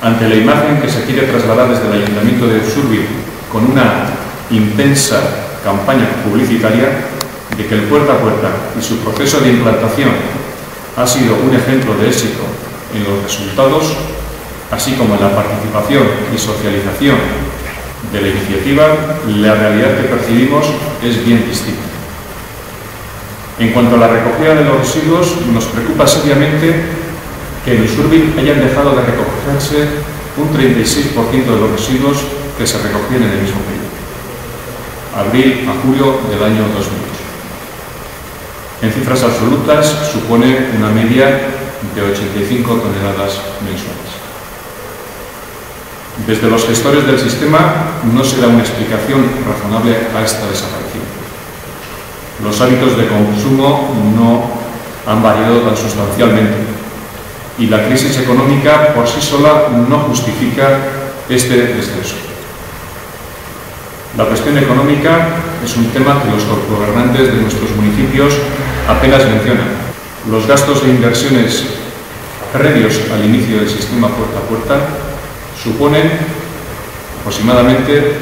ante la imagen que se quiere trasladar desde el Ayuntamiento de Usurbil con una intensa campaña publicitaria de que el puerta a puerta y su proceso de implantación ha sido un ejemplo de éxito en los resultados, así como en la participación y socialización de la iniciativa, la realidad que percibimos es bien distinta. En cuanto a la recogida de los residuos, nos preocupa seriamente que en Usurbil hayan dejado de recogerse un 36% de los residuos que se recogían en el mismo periodo, abril a julio del año 2008. En cifras absolutas supone una media de 85 toneladas mensuales. Desde los gestores del sistema no se da una explicación razonable a esta desaparición. Los hábitos de consumo no han variado tan sustancialmente y la crisis económica por sí sola no justifica este descenso. La cuestión económica es un tema que los gobernantes de nuestros municipios apenas mencionan. Los gastos de inversiones previos al inicio del sistema puerta a puerta suponen aproximadamente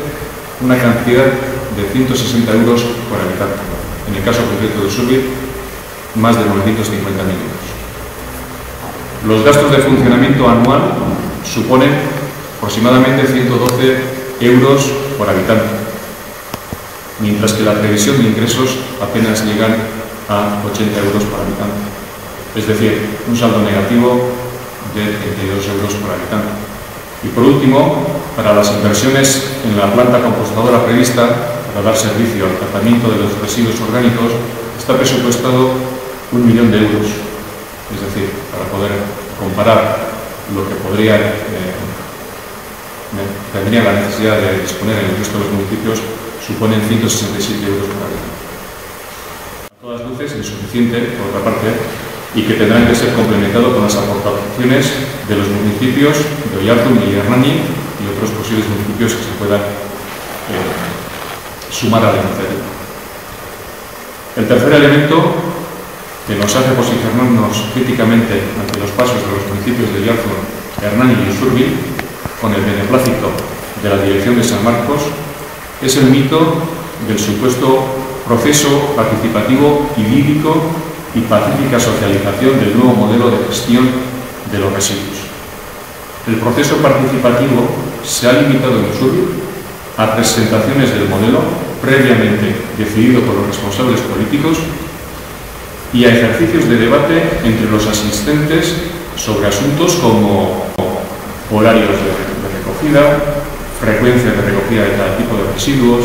una cantidad de 160 euros por habitante. En el caso concreto de Usurbil, más de 950.000 euros. Los gastos de funcionamiento anual suponen aproximadamente 112 euros por habitante, mientras que la previsión de ingresos apenas llegan a 80 euros por habitante. Es decir, un saldo negativo de 32 euros por habitante. Y por último, para las inversiones en la planta compostadora prevista para dar servicio al tratamiento de los residuos orgánicos está presupuestado 1 millón de euros. Es decir, para poder comparar lo que tendría la necesidad de disponer en el resto de los municipios, suponen 167 euros por habitante. A todas luces insuficiente, por otra parte, y que tendrán que ser complementado con las aportaciones de los municipios de Oiartzun y Hernani y otros posibles municipios que se puedan sumar a la iniciativa. El tercer elemento que nos hace posicionarnos críticamente ante los pasos de los municipios de Oiartzun, Hernani y Usurbil, con el beneplácito de la Dirección de San Marcos, es el mito del supuesto proceso participativo y lúdico y pacífica socialización del nuevo modelo de gestión de los residuos. El proceso participativo se ha limitado en Usurbil a presentaciones del modelo previamente decidido por los responsables políticos y a ejercicios de debate entre los asistentes sobre asuntos como horarios de recogida, frecuencia de recogida de cada tipo de residuos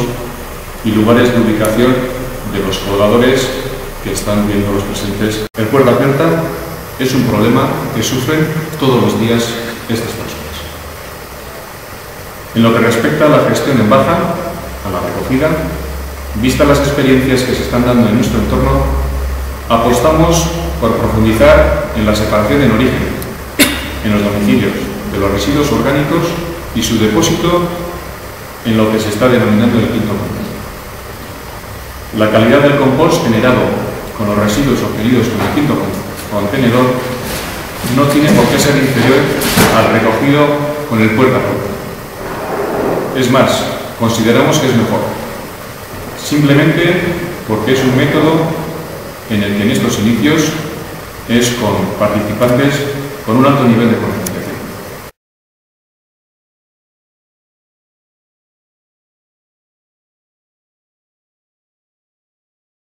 y lugares de ubicación de los colgadores que están viendo los presentes. El puerta a puerta es un problema que sufren todos los días estas personas. En lo que respecta a la gestión en baja, a la recogida, vistas las experiencias que se están dando en nuestro entorno, apostamos por profundizar en la separación en origen, en los domicilios, de los residuos orgánicos y su depósito en lo que se está denominando el quinto compost. La calidad del compost generado con los residuos obtenidos con el quinto contenedor no tiene por qué ser inferior al recogido con el puerta a puerta. Es más, consideramos que es mejor, simplemente porque es un método en el que en estos inicios es con participantes con un alto nivel de conocimiento.